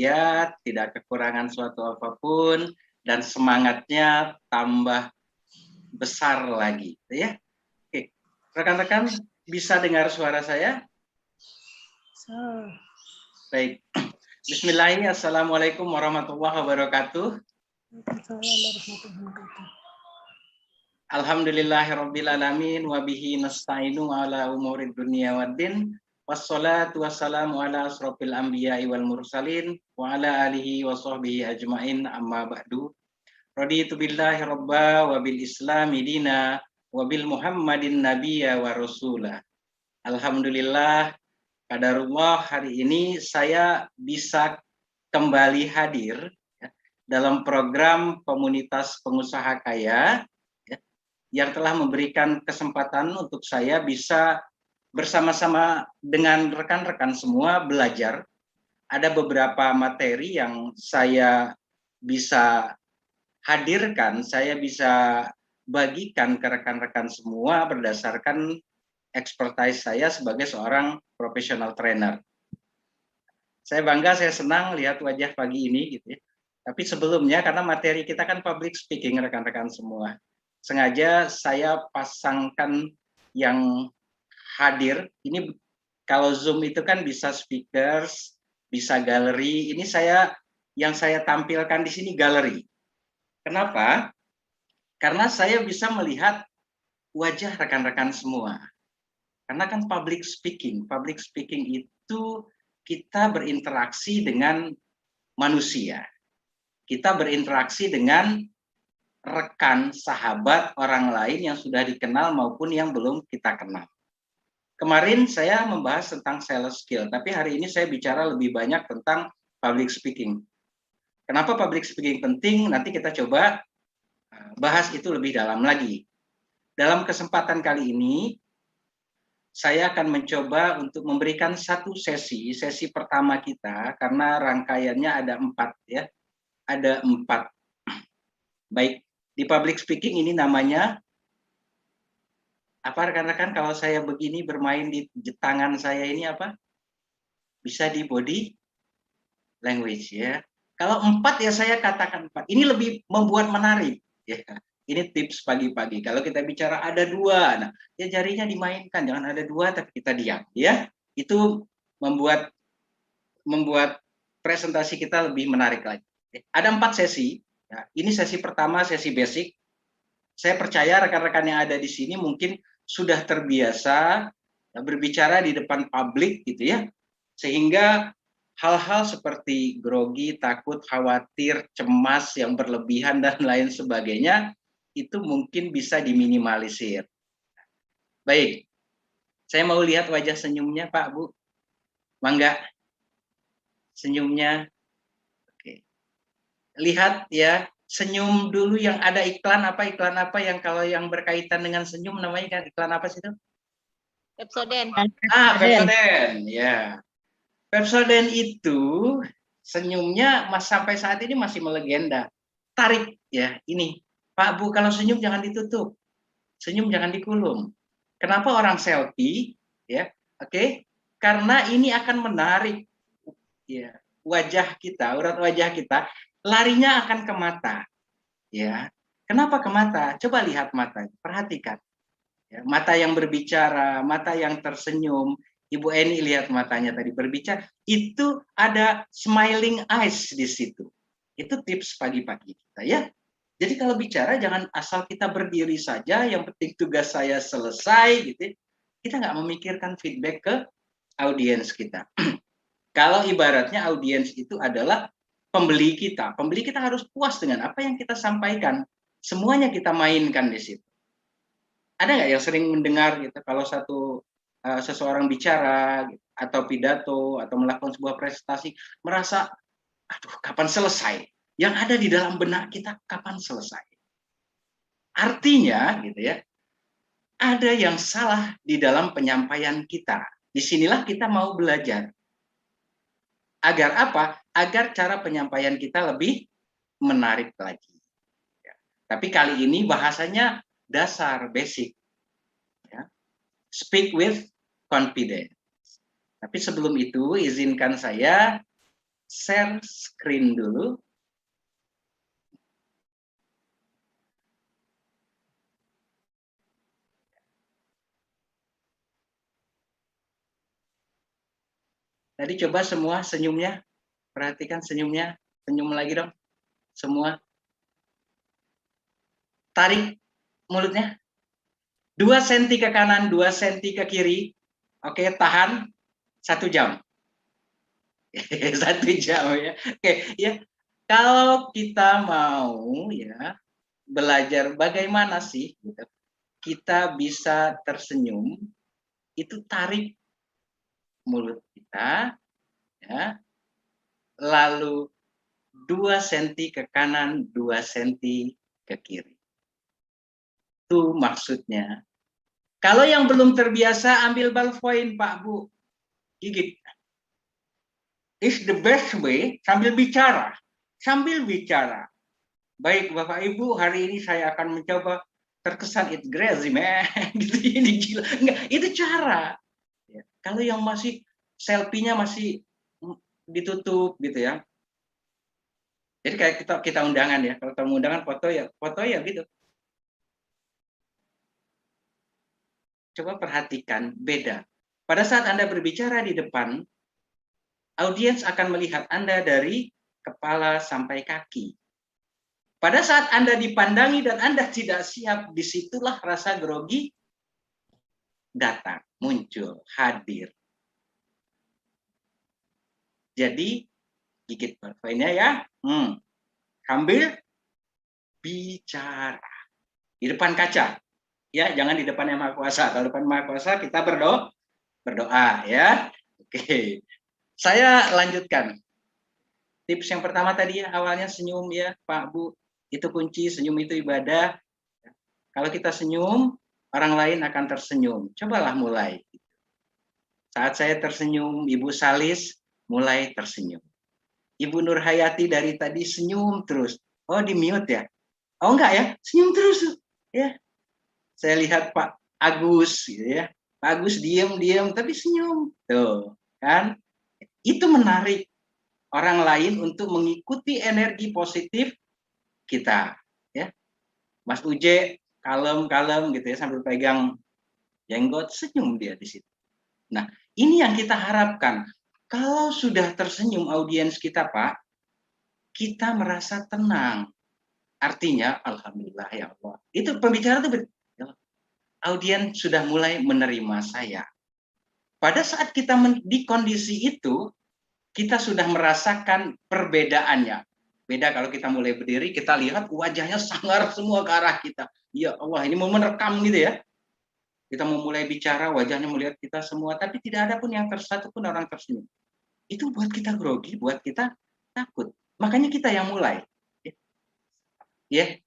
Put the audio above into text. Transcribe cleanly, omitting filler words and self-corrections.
walafiat, tidak kekurangan suatu apapun, dan semangatnya tambah besar lagi, ya. Oke, rekan-rekan bisa dengar suara saya? Baik. Bismillahirrahmanirrahim. Assalamualaikum warahmatullahi wabarakatuh. Alhamdulillahirrabbilalamin wa bihi nasta'inu ala umurid dunia waddin. Wassalatu wassalamu ala asrofil anbiya'i wal mursalin wa ala alihi wa sahbihi ajmain amma ba'du. Raditu billahi rabba wa bil islami dina wa bil muhammadin nabiyya wa rasulah. Alhamdulillah, qadarullah, hari ini saya bisa kembali hadir ya, dalam program Komunitas Pengusaha Kaya ya, yang telah memberikan kesempatan untuk saya bisa bersama-sama dengan rekan-rekan semua belajar. Ada beberapa materi yang saya bisa hadirkan, saya bisa bagikan ke rekan-rekan semua berdasarkan expertise saya sebagai seorang professional trainer. Saya bangga, saya senang lihat wajah pagi ini gitu ya. Tapi sebelumnya, karena materi kita kan public speaking rekan-rekan semua, sengaja saya pasangkan yang hadir. Ini kalau Zoom itu kan bisa speakers, bisa galeri. Ini yang saya tampilkan di sini galeri. Kenapa? Karena saya bisa melihat wajah rekan-rekan semua. Karena kan public speaking itu kita berinteraksi dengan manusia. Kita berinteraksi dengan rekan, sahabat, orang lain yang sudah dikenal maupun yang belum kita kenal. Kemarin saya membahas tentang sales skill, tapi hari ini saya bicara lebih banyak tentang public speaking. Kenapa public speaking penting? Nanti kita coba bahas itu lebih dalam lagi. Dalam kesempatan kali ini, saya akan mencoba untuk memberikan satu sesi pertama kita, karena rangkaiannya ada 4 ya. Ada 4. Baik, di public speaking ini namanya apa rekan-rekan, kalau saya begini bermain di tangan saya ini apa? Bisa di body language ya. Kalau 4 ya saya katakan 4. Ini lebih membuat menarik ya. Ini tips pagi-pagi. Kalau kita bicara ada 2, nah ya jarinya dimainkan, jangan ada 2 tapi kita diam ya. Itu membuat presentasi kita lebih menarik lagi. Ada 4 sesi. Ya, ini sesi pertama, sesi basic. Saya percaya rekan-rekan yang ada di sini mungkin sudah terbiasa ya, berbicara di depan publik gitu ya. Sehingga hal-hal seperti grogi, takut, khawatir, cemas yang berlebihan dan lain sebagainya itu mungkin bisa diminimalisir. Baik, saya mau lihat wajah senyumnya Pak, Bu. Mangga, senyumnya. Oke. Lihat ya, senyum dulu yang ada iklan apa yang kalau yang berkaitan dengan senyum namanya kan iklan apa sih itu? Pepsodent. Pepsodent, ya. Pepsodent itu senyumnya sampai saat ini masih melegenda. Tarik ya, ini. Pak Bu, kalau senyum jangan ditutup. Senyum jangan dikulum. Kenapa orang selfie? Ya, oke. Karena ini akan menarik ya, wajah kita, urat wajah kita, larinya akan ke mata. Ya. Kenapa ke mata? Coba lihat mata, perhatikan. Ya, mata yang berbicara, mata yang tersenyum. Ibu Eni lihat matanya tadi berbicara, itu ada smiling eyes di situ. Itu tips pagi-pagi kita ya. Jadi kalau bicara jangan asal kita berdiri saja, yang penting tugas saya selesai gitu. Kita nggak memikirkan feedback ke audiens kita. Kalau ibaratnya audiens itu adalah pembeli kita. Pembeli kita harus puas dengan apa yang kita sampaikan. Semuanya kita mainkan di situ. Ada nggak yang sering mendengar gitu kalau seseorang bicara gitu, atau pidato atau melakukan sebuah presentasi merasa aduh kapan selesai? Yang ada di dalam benak kita kapan selesai? Artinya gitu ya, ada yang salah di dalam penyampaian kita. Disinilah kita mau belajar. Agar apa? Agar cara penyampaian kita lebih menarik lagi. Ya. Tapi kali ini bahasanya dasar, basic. Ya. Speak with confidence. Tapi sebelum itu, izinkan saya share screen dulu. Tadi coba semua senyumnya, perhatikan senyumnya, senyum lagi dong, semua. Tarik mulutnya, 2 senti ke kanan, 2 senti ke kiri. Oke, tahan 1 jam. 1 jam ya. Oke, ya. Kalau kita mau ya belajar bagaimana sih gitu, kita bisa tersenyum, itu tarik mulut kita ya. Lalu 2 senti ke kanan, 2 senti ke kiri. Itu maksudnya. Kalau yang belum terbiasa ambil ballpoint Pak Bu, gigit. Is the best way sambil bicara. Sambil bicara. Baik Bapak Ibu, hari ini saya akan mencoba terkesan it crazy man. Gitu ini gila. Enggak, itu cara. Ya. Kalau yang masih selfie-nya masih ditutup gitu ya. Jadi kayak kita undangan ya. Kalau tamu undangan foto ya gitu. Coba perhatikan beda. Pada saat Anda berbicara di depan, audiens akan melihat Anda dari kepala sampai kaki. Pada saat Anda dipandangi dan Anda tidak siap, disitulah rasa grogi datang, muncul, hadir. Jadi, gigit ballpointnya ya. Sambil bicara. Di depan kaca. Ya, jangan di depan Yang Maha Kuasa. Kalau depan Maha Kuasa kita berdoa ya. Oke. Saya lanjutkan. Tips yang pertama tadi ya, awalnya senyum ya, Pak Bu. Itu kunci, senyum itu ibadah. Kalau kita senyum, orang lain akan tersenyum. Cobalah mulai. Saat saya tersenyum, Ibu Salis mulai tersenyum. Ibu Nur Hayati dari tadi senyum terus. Oh, di mute ya? Oh, enggak ya? Senyum terus. Ya. Saya lihat Pak Agus gitu ya. Pak Agus diam tapi senyum. Tuh, kan? Itu menarik orang lain untuk mengikuti energi positif kita, ya. Mas Uje kalem gitu ya sambil pegang jenggot, senyum dia di situ. Nah, ini yang kita harapkan. Kalau sudah tersenyum audiens kita, Pak, kita merasa tenang. Artinya, alhamdulillah ya Allah. Itu pembicara itu audiens sudah mulai menerima saya. Pada saat kita di kondisi itu, kita sudah merasakan perbedaannya. Beda kalau kita mulai berdiri, kita lihat wajahnya sangar semua ke arah kita. Ya Allah, ini mau merekam gitu ya. Kita mau mulai bicara, wajahnya melihat kita semua, tapi tidak ada pun yang satu pun orang tersenyum. Itu buat kita grogi, buat kita takut. Makanya kita yang mulai. Ya,